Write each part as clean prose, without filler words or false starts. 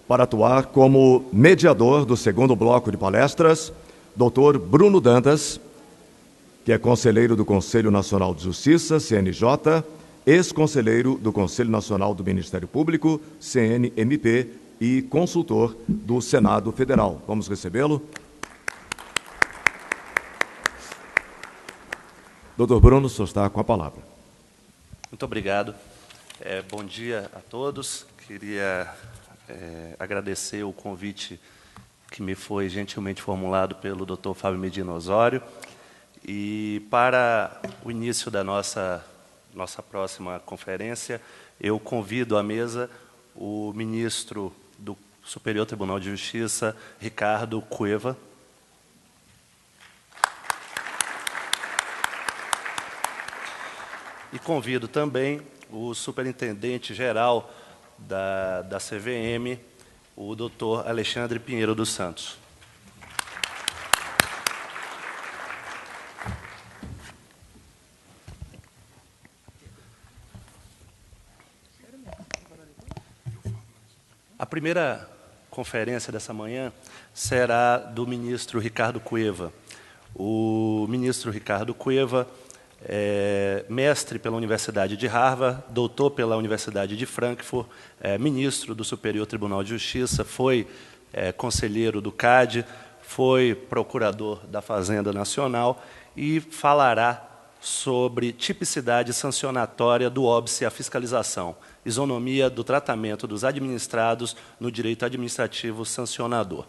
para atuar como mediador do segundo bloco de palestras, Dr. Bruno Dantas, que é conselheiro do Conselho Nacional de Justiça, CNJ, ex-conselheiro do Conselho Nacional do Ministério Público, CNMP, e consultor do Senado Federal. Vamos recebê-lo. Doutor Bruno, o senhor está com a palavra. Muito obrigado. Bom dia a todos. Queria agradecer o convite que me foi gentilmente formulado pelo Dr. Fábio Medina Osório. E para o início da nossa próxima conferência, eu convido à mesa o ministro do Superior Tribunal de Justiça, Ricardo Cueva. E convido também o superintendente-geral da CVM, o doutor Alexandre Pinheiro dos Santos. A primeira conferência dessa manhã será do ministro Ricardo Cueva. O ministro Ricardo Cueva é mestre pela Universidade de Harvard, doutor pela Universidade de Frankfurt, ministro do Superior Tribunal de Justiça, foi conselheiro do CAD, foi procurador da Fazenda Nacional e falará sobre tipicidade sancionatória do óbice à fiscalização, isonomia do tratamento dos administrados no direito administrativo sancionador.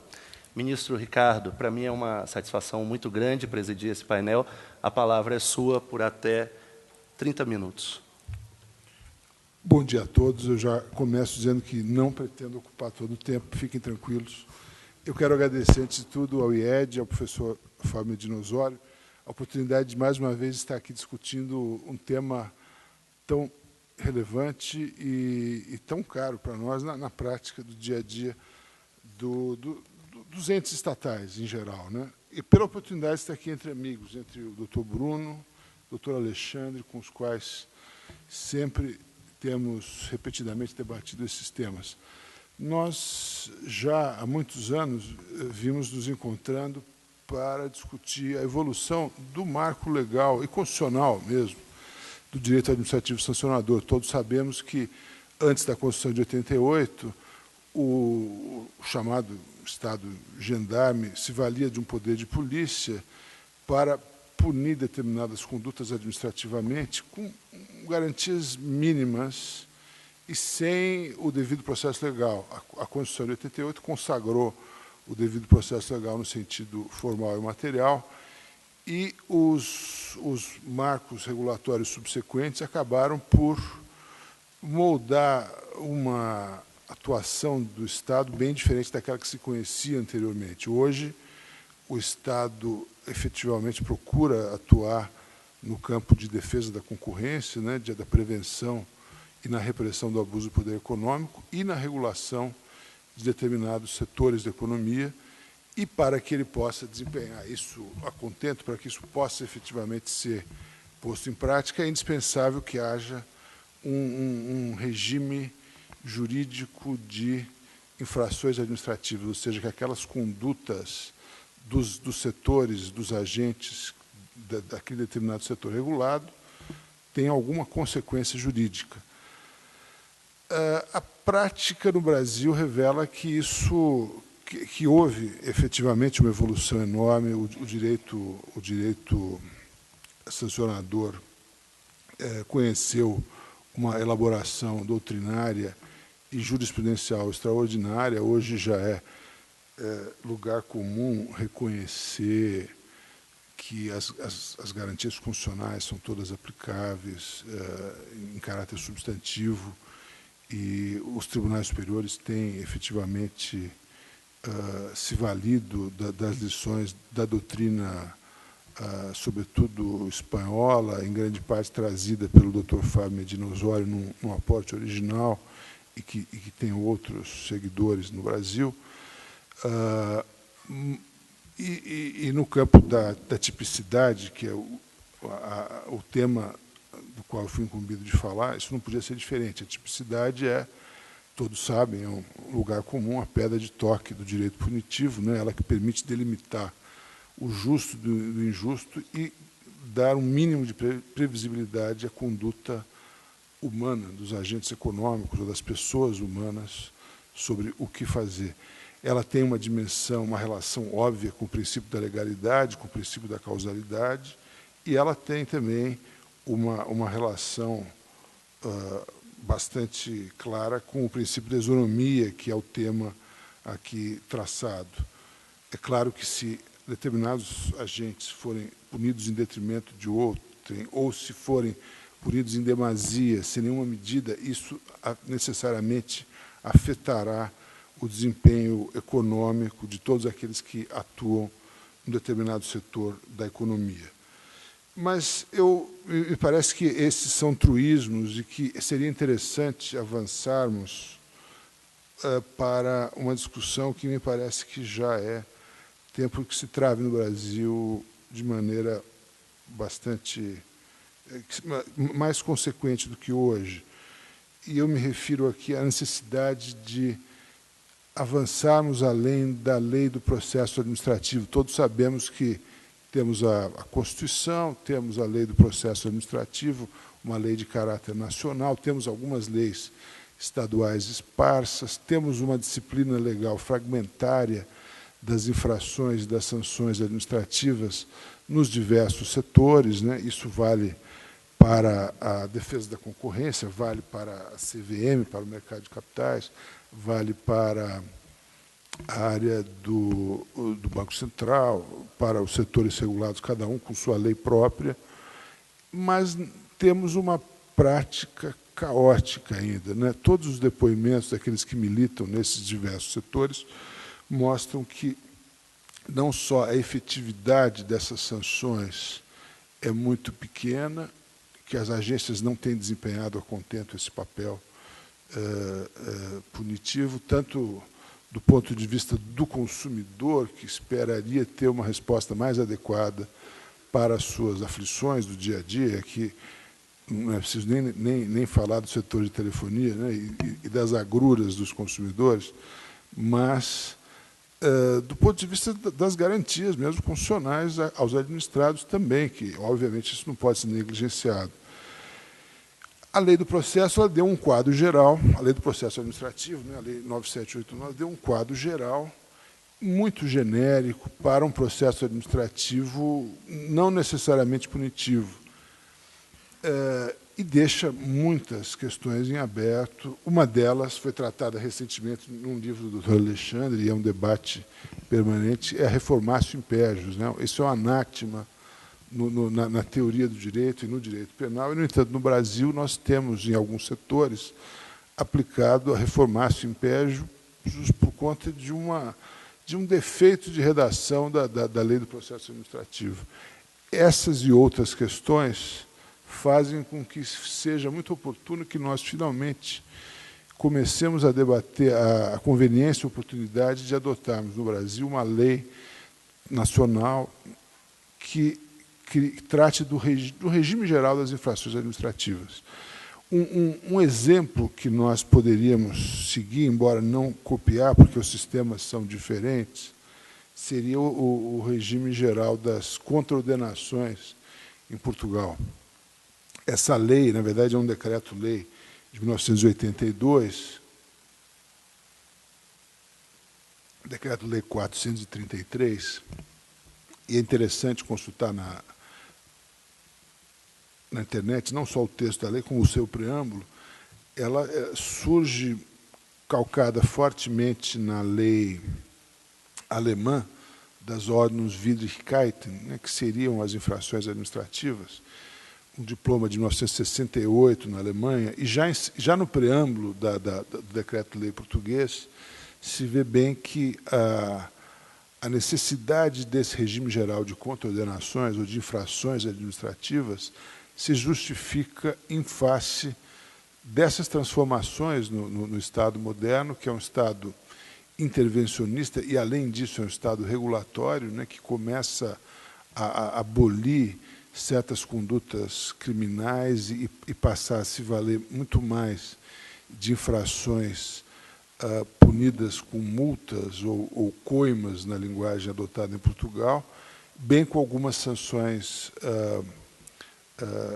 Ministro Ricardo, para mim é uma satisfação muito grande presidir esse painel. A palavra é sua por até 30 minutos. Bom dia a todos. Eu já começo dizendo que não pretendo ocupar todo o tempo, fiquem tranquilos. Eu quero agradecer, antes de tudo, ao IED, ao professor Fábio Medina Osório, a oportunidade de, mais uma vez, estar aqui discutindo um tema tão relevante e tão caro para nós na prática do dia a dia dos entes estatais, em geral, né? E pela oportunidade de estar aqui entre amigos, entre o doutor Bruno, o doutor Alexandre, com os quais sempre temos repetidamente debatido esses temas. Nós, já há muitos anos, vimos nos encontrando para discutir a evolução do marco legal e constitucional mesmo, do direito administrativo sancionador. Todos sabemos que, antes da Constituição de 88, o chamado Estado gendarme se valia de um poder de polícia para punir determinadas condutas administrativamente com garantias mínimas e sem o devido processo legal. A Constituição de 88 consagrou o devido processo legal no sentido formal e material, e os marcos regulatórios subsequentes acabaram por moldar uma atuação do Estado bem diferente daquela que se conhecia anteriormente. Hoje, o Estado efetivamente procura atuar no campo de defesa da concorrência, né, da prevenção e na repressão do abuso do poder econômico e na regulação de determinados setores da economia, e para que ele possa desempenhar isso a contento, para que isso possa efetivamente ser posto em prática, é indispensável que haja um regime jurídico de infrações administrativas, ou seja, que aquelas condutas dos setores, dos agentes daquele determinado setor regulado tenham alguma consequência jurídica. A prática no Brasil revela que que houve efetivamente uma evolução enorme. O direito sancionador conheceu uma elaboração doutrinária e jurisprudencial extraordinária. Hoje já é lugar comum reconhecer que as garantias constitucionais são todas aplicáveis em caráter substantivo, e os tribunais superiores têm efetivamente se valido das lições da doutrina, sobretudo espanhola, em grande parte trazida pelo Dr. Fábio Medina Osório num aporte original, e que tem outros seguidores no Brasil. E no campo da tipicidade, que é o tema do qual eu fui incumbido de falar, isso não podia ser diferente. A tipicidade é todos sabem, é um lugar comum, a pedra de toque do direito punitivo, né? Ela que permite delimitar o justo do injusto e dar um mínimo de previsibilidade à conduta humana dos agentes econômicos ou das pessoas humanas sobre o que fazer. Ela tem uma dimensão, uma relação óbvia com o princípio da legalidade, com o princípio da causalidade, e ela tem também uma relação bastante clara com o princípio da isonomia, que é o tema aqui traçado. É claro que se determinados agentes forem punidos em detrimento de outrem, ou se forem punidos em demasia, sem nenhuma medida, isso necessariamente afetará o desempenho econômico de todos aqueles que atuam em determinado setor da economia. Mas me parece que esses são truísmos e que seria interessante avançarmos para uma discussão que me parece que já é tempo que se trave no Brasil de maneira bastante mais consequente do que hoje. E eu me refiro aqui à necessidade de avançarmos além da lei do processo administrativo. Todos sabemos que temos a Constituição, temos a lei do processo administrativo, uma lei de caráter nacional, temos algumas leis estaduais esparsas, temos uma disciplina legal fragmentária das infrações e das sanções administrativas nos diversos setores, né? Isso vale para a defesa da concorrência, vale para a CVM, para o mercado de capitais, vale para a área do Banco Central, para os setores regulados, cada um com sua lei própria, mas temos uma prática caótica ainda, né? Todos os depoimentos daqueles que militam nesses diversos setores mostram que não só a efetividade dessas sanções é muito pequena, que as agências não têm desempenhado a contento esse papel punitivo, tanto do ponto de vista do consumidor, que esperaria ter uma resposta mais adequada para as suas aflições do dia a dia, que não é preciso nem falar do setor de telefonia, né, e das agruras dos consumidores, mas do ponto de vista das garantias mesmo constitucionais aos administrados também, que, obviamente, isso não pode ser negligenciado. A lei do processo ela deu um quadro geral, a lei do processo administrativo, né, a lei 9789, deu um quadro geral muito genérico para um processo administrativo não necessariamente punitivo, e deixa muitas questões em aberto. Uma delas foi tratada recentemente num livro do Dr. Alexandre, e é um debate permanente, é a reformatio impégios, né? Isso é um anátema na teoria do direito e no direito penal, e, no entanto, no Brasil, nós temos, em alguns setores, aplicado a reformatio impégios por conta de um defeito de redação da lei do processo administrativo. Essas e outras questões fazem com que seja muito oportuno que nós, finalmente, comecemos a debater a conveniência e a oportunidade de adotarmos no Brasil uma lei nacional que trate do regime geral das infrações administrativas. Um exemplo que nós poderíamos seguir, embora não copiar, porque os sistemas são diferentes, seria o regime geral das contraordenações em Portugal. Essa lei, na verdade, é um decreto-lei de 1982, decreto-lei 433, e é interessante consultar na internet, não só o texto da lei, como o seu preâmbulo. Ela surge calcada fortemente na lei alemã das Ordnungswidrigkeiten, né, que seriam as infrações administrativas, um diploma de 1968 na Alemanha, e já no preâmbulo do decreto-lei português se vê bem que a necessidade desse regime geral de contraordenações ou de infrações administrativas se justifica em face dessas transformações no Estado moderno, que é um Estado intervencionista e, além disso, é um Estado regulatório, né, que começa a abolir certas condutas criminais e passar a se valer muito mais de infrações punidas com multas ou coimas na linguagem adotada em Portugal, bem com algumas sanções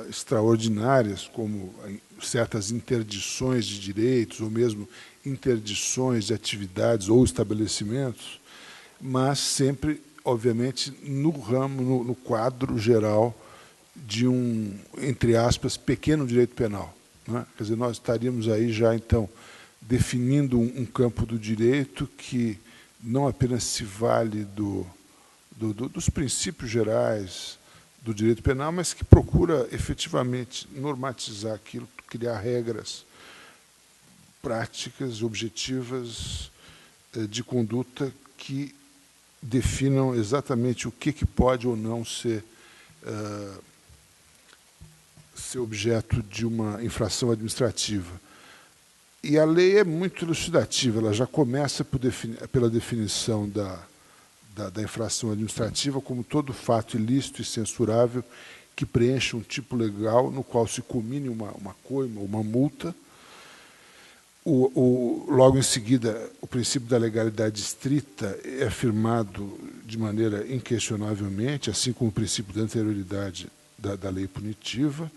extraordinárias, como certas interdições de direitos, ou mesmo interdições de atividades ou estabelecimentos, mas sempre, obviamente, no ramo, no quadro geral de um, entre aspas, pequeno direito penal. Não é? Quer dizer, nós estaríamos aí já, então, definindo um campo do direito que não apenas se vale dos princípios gerais do direito penal, mas que procura efetivamente normatizar aquilo, criar regras práticas, objetivas de conduta que definam exatamente o que pode ou não ser objeto de uma infração administrativa. E a lei é muito elucidativa, ela já começa pela definição da infração administrativa como todo fato ilícito e censurável que preencha um tipo legal no qual se comine uma coima, uma multa. Logo em seguida, o princípio da legalidade estrita é afirmado de maneira inquestionavelmente, assim como o princípio da anterioridade da lei punitiva.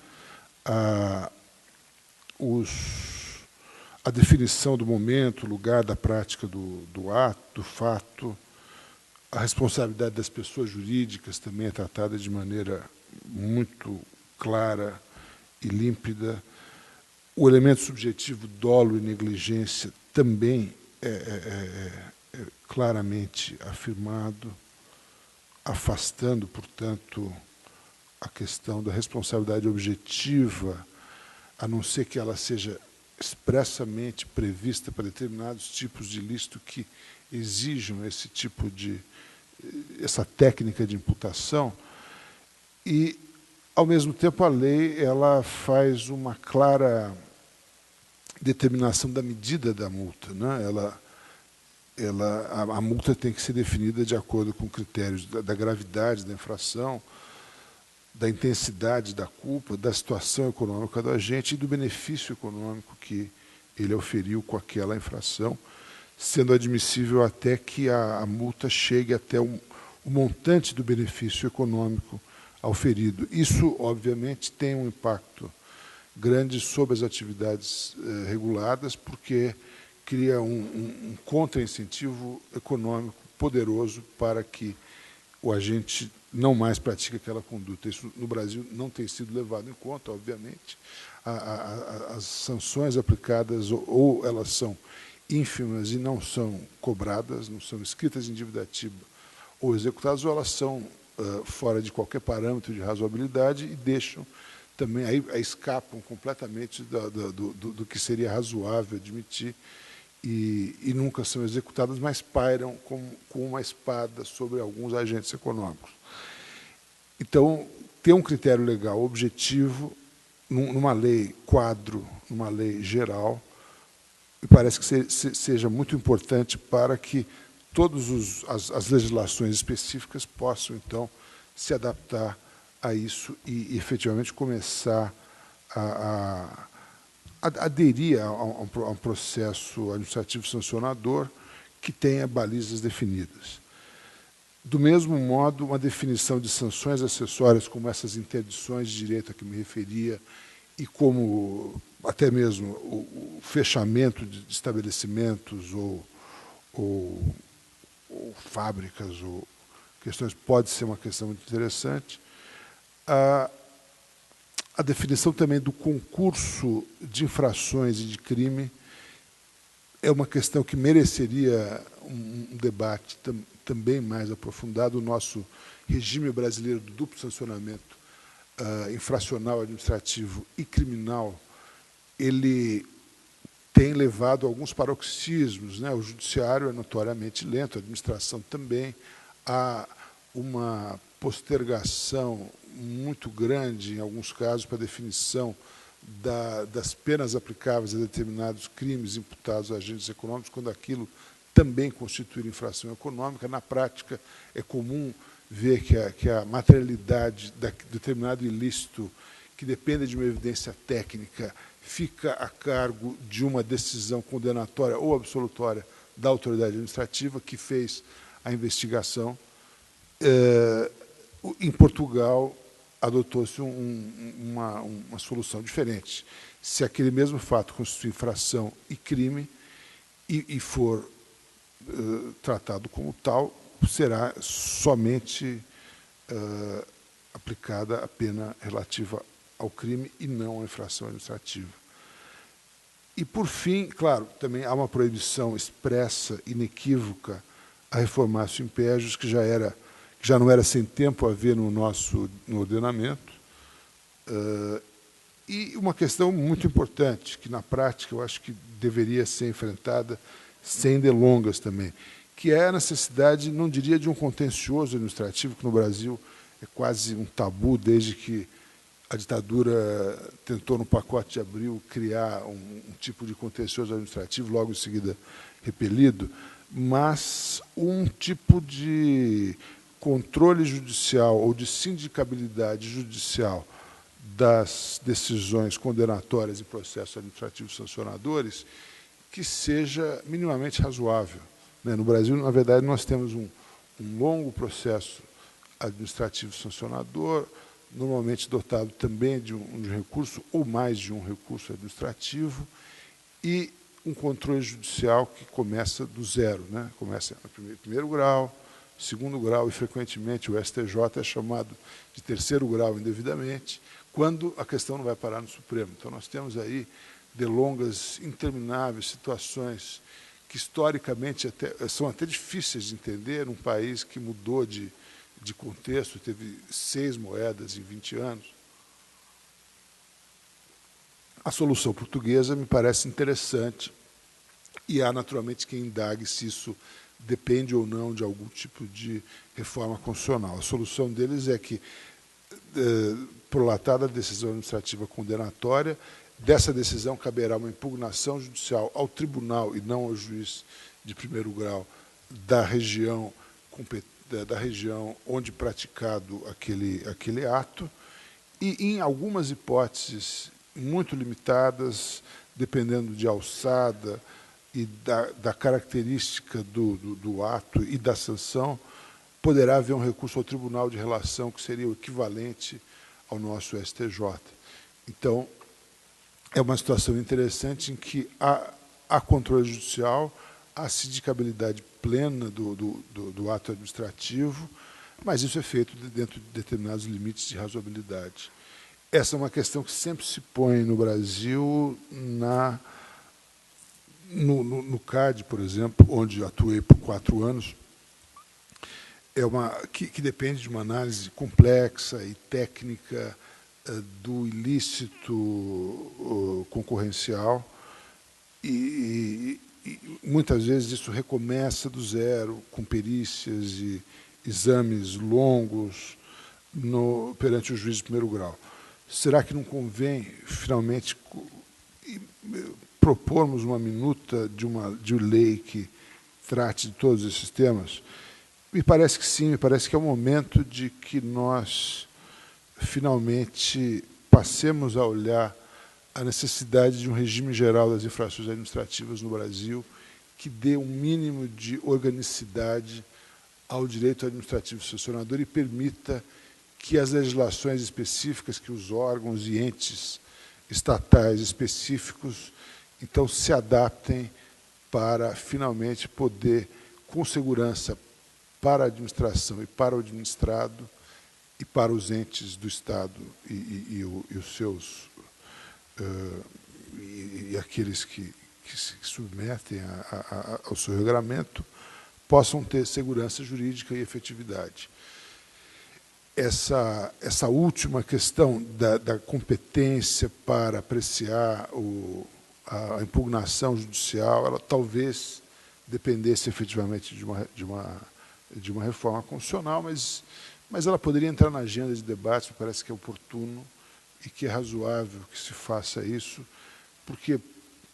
A definição do momento, lugar da prática do ato, do fato, a responsabilidade das pessoas jurídicas também é tratada de maneira muito clara e límpida. O elemento subjetivo dolo e negligência também é claramente afirmado, afastando, portanto, a questão da responsabilidade objetiva, a não ser que ela seja expressamente prevista para determinados tipos de ilícito que exijam essa técnica de imputação. E, ao mesmo tempo, a lei ela faz uma clara determinação da medida da multa, né? A multa tem que ser definida de acordo com critérios da gravidade da infração, da intensidade da culpa, da situação econômica do agente e do benefício econômico que ele auferiu com aquela infração, sendo admissível até que a multa chegue até o montante do benefício econômico auferido. Isso, obviamente, tem um impacto grande sobre as atividades reguladas, porque cria um contraincentivo econômico poderoso para que o agente não mais pratique aquela conduta. Isso, no Brasil, não tem sido levado em conta, obviamente. As sanções aplicadas, ou elas são ínfimas e não são cobradas, não são escritas em dívida ativa ou executadas, ou elas são fora de qualquer parâmetro de razoabilidade e deixam também, aí escapam completamente do que seria razoável admitir e nunca são executadas, mas pairam com uma espada sobre alguns agentes econômicos. Então, ter um critério legal objetivo numa lei quadro, numa lei geral, me parece que seja muito importante para que todas as legislações específicas possam, então, se adaptar a isso e efetivamente começar a aderir a um processo administrativo sancionador que tenha balizas definidas. Do mesmo modo, uma definição de sanções acessórias, como essas interdições de direito a que me referia, e como até mesmo o fechamento de estabelecimentos ou fábricas ou questões, pode ser uma questão muito interessante. A definição também do concurso de infrações e de crime é uma questão que mereceria um debate também mais aprofundado. O nosso regime brasileiro do duplo sancionamento infracional, administrativo e criminal, ele tem levado a alguns paroxismos, né? O judiciário é notoriamente lento, a administração também. Há uma postergação muito grande, em alguns casos, para a definição das penas aplicáveis a determinados crimes imputados a agentes econômicos, quando aquilo também constitui infração econômica. Na prática, é comum ver que a materialidade de determinado ilícito, que depende de uma evidência técnica, fica a cargo de uma decisão condenatória ou absolutória da autoridade administrativa que fez a investigação. Em Portugal, adotou-se uma solução diferente. Se aquele mesmo fato constitui infração e crime e for tratado como tal, será somente aplicada a pena relativa ao crime e não à infração administrativa. E, por fim, claro, também há uma proibição expressa, inequívoca, a reformácio impégios, que já não era sem tempo a ver no nosso ordenamento. E uma questão muito importante, que, na prática, eu acho que deveria ser enfrentada sem delongas também, que é a necessidade, não diria de um contencioso administrativo, que no Brasil é quase um tabu, desde que a ditadura tentou, no pacote de abril, criar um tipo de contencioso administrativo, logo em seguida repelido, mas um tipo de controle judicial ou de sindicabilidade judicial das decisões condenatórias em processos administrativos sancionadores que seja minimamente razoável. No Brasil, na verdade, nós temos um longo processo administrativo sancionador, normalmente dotado também de um recurso, ou mais de um recurso administrativo, e um controle judicial que começa do zero. Começa no primeiro grau, segundo grau, e, frequentemente, o STJ é chamado de terceiro grau indevidamente, quando a questão não vai parar no Supremo. Então, nós temos aí delongas, intermináveis situações que, historicamente, são até difíceis de entender, num país que mudou de contexto, teve 6 moedas em 20 anos. A solução portuguesa me parece interessante e há, naturalmente, quem indague se isso depende ou não de algum tipo de reforma constitucional. A solução deles é que, prolatada a decisão administrativa condenatória, dessa decisão caberá uma impugnação judicial ao tribunal e não ao juiz de primeiro grau da região onde praticado aquele ato, e, em algumas hipóteses muito limitadas, dependendo de alçada e da característica do ato e da sanção, poderá haver um recurso ao Tribunal de Relação, que seria o equivalente ao nosso STJ. Então, é uma situação interessante em que há controle judicial, há sindicabilidade plena do ato administrativo, mas isso é feito dentro de determinados limites de razoabilidade. Essa é uma questão que sempre se põe no Brasil, no CAD, por exemplo, onde atuei por 4 anos, que depende de uma análise complexa e técnica do ilícito concorrencial, e muitas vezes isso recomeça do zero, com perícias e exames longos perante o juiz de primeiro grau. Será que não convém, finalmente, propormos uma minuta de lei que trate de todos esses temas? Me parece que sim, me parece que é o momento de que nós, finalmente, passemos a olhar a necessidade de um regime geral das infrações administrativas no Brasil que dê um mínimo de organicidade ao direito administrativo sancionador e permita que as legislações específicas, que os órgãos e entes estatais específicos, então, se adaptem para, finalmente, poder, com segurança, para a administração e para o administrado e para os entes do Estado e os seus e aqueles que se submetem ao seu regramento, possam ter segurança jurídica e efetividade. Essa última questão da competência para apreciar a impugnação judicial, ela talvez dependesse efetivamente de uma reforma constitucional, mas ela poderia entrar na agenda de debates, me parece que é oportuno e que é razoável que se faça isso, porque,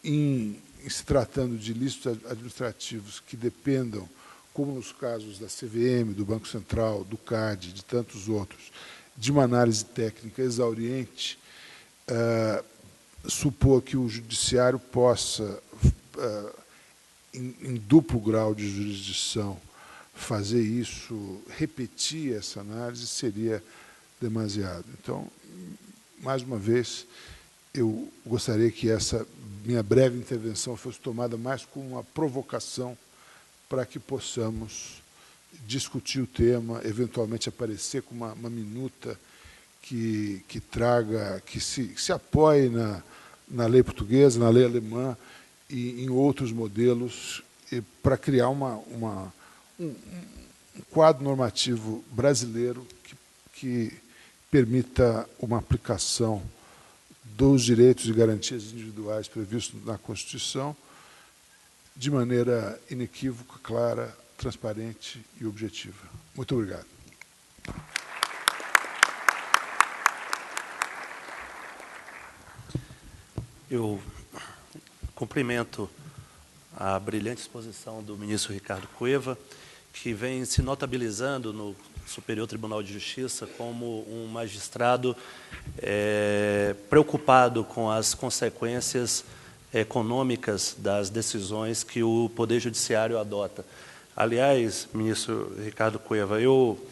em se tratando de ilícitos administrativos que dependam, como nos casos da CVM, do Banco Central, do CAD, de tantos outros, de uma análise técnica exauriente, supor que o judiciário possa, em duplo grau de jurisdição, fazer isso, repetir essa análise, seria demasiado. Então, mais uma vez, eu gostaria que essa minha breve intervenção fosse tomada mais como uma provocação para que possamos discutir o tema, eventualmente aparecer com uma minuta que traga, que se apoie na lei portuguesa, na lei alemã e em outros modelos, para criar um quadro normativo brasileiro que permita uma aplicação dos direitos e garantias individuais previstos na Constituição de maneira inequívoca, clara, transparente e objetiva. Muito obrigado. Eu cumprimento a brilhante exposição do ministro Ricardo Cueva, que vem se notabilizando no Superior Tribunal de Justiça como um magistrado preocupado com as consequências econômicas das decisões que o Poder Judiciário adota. Aliás, ministro Ricardo Cueva, eu,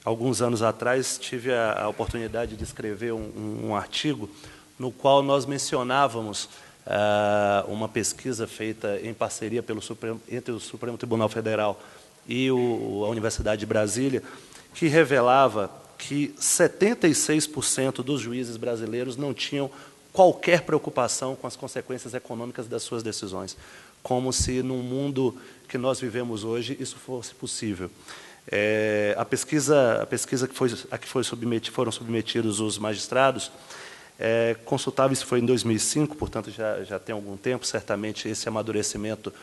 alguns anos atrás, tive a oportunidade de escrever um artigo no qual nós mencionávamos uma pesquisa feita em parceria entre o Supremo Tribunal Federal e a Universidade de Brasília, que revelava que 76% dos juízes brasileiros não tinham qualquer preocupação com as consequências econômicas das suas decisões, como se, num mundo que nós vivemos hoje, isso fosse possível. A pesquisa a que foram submetidos os magistrados, consultável, isso foi em 2005, portanto, já tem algum tempo, certamente esse amadurecimento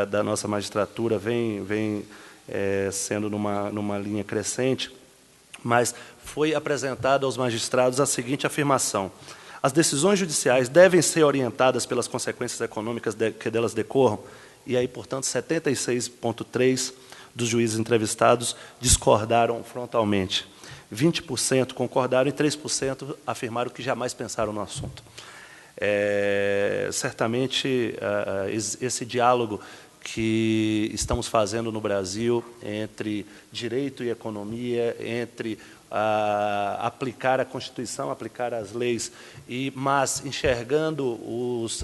da nossa magistratura vem sendo numa linha crescente, mas foi apresentada aos magistrados a seguinte afirmação: as decisões judiciais devem ser orientadas pelas consequências econômicas que delas decorram, e aí, portanto, 76,3% dos juízes entrevistados discordaram frontalmente. 20% concordaram e 3% afirmaram que jamais pensaram no assunto. Certamente, esse diálogo que estamos fazendo no Brasil entre direito e economia, entre aplicar a Constituição, aplicar as leis, mas enxergando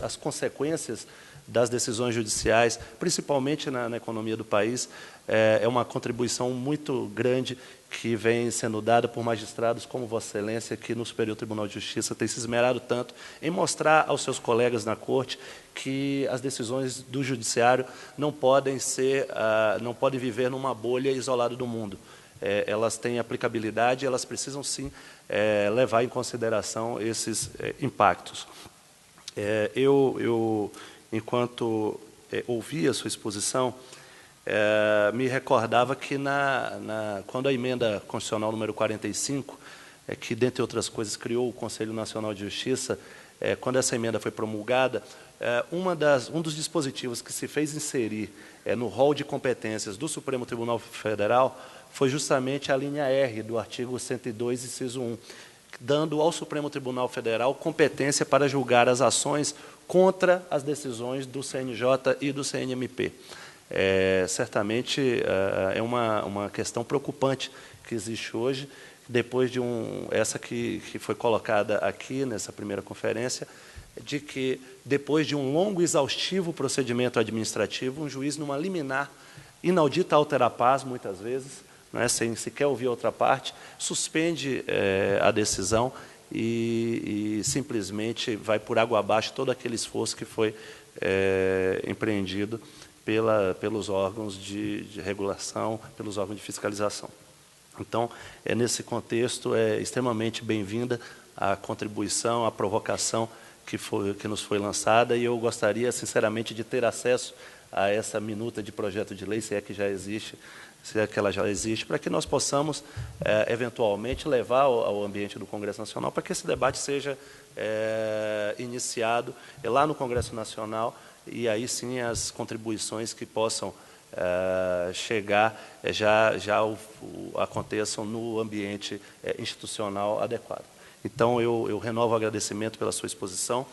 as consequências das decisões judiciais, principalmente na economia do país, é uma contribuição muito grande que vem sendo dada por magistrados como Vossa Excelência, que no Superior Tribunal de Justiça tem se esmerado tanto em mostrar aos seus colegas na Corte que as decisões do Judiciário não podem viver numa bolha isolada do mundo. Elas têm aplicabilidade, elas precisam, sim, levar em consideração esses impactos. Enquanto ouvia a sua exposição, me recordava que quando a emenda constitucional número 45, que, dentre outras coisas, criou o Conselho Nacional de Justiça, quando essa emenda foi promulgada, um dos dispositivos que se fez inserir no rol de competências do Supremo Tribunal Federal foi justamente a linha R do artigo 102, inciso 1, dando ao Supremo Tribunal Federal competência para julgar as ações contra as decisões do CNJ e do CNMP. Certamente é uma questão preocupante que existe hoje, depois de essa que foi colocada aqui nessa primeira conferência, de que, depois de um longo e exaustivo procedimento administrativo, um juiz, numa liminar inaudita altera paz, muitas vezes, sem sequer ouvir outra parte, suspende a decisão e simplesmente vai por água abaixo todo aquele esforço que foi empreendido pelos órgãos de regulação, pelos órgãos de fiscalização. Então, nesse contexto, é extremamente bem-vinda a contribuição, a provocação que nos foi lançada, e eu gostaria, sinceramente, de ter acesso a essa minuta de projeto de lei, se é que ela já existe, para que nós possamos, eventualmente, levar ao ambiente do Congresso Nacional, para que esse debate seja iniciado lá no Congresso Nacional, e aí sim as contribuições que possam chegar já aconteçam no ambiente institucional adequado. Então, eu renovo o agradecimento pela sua exposição.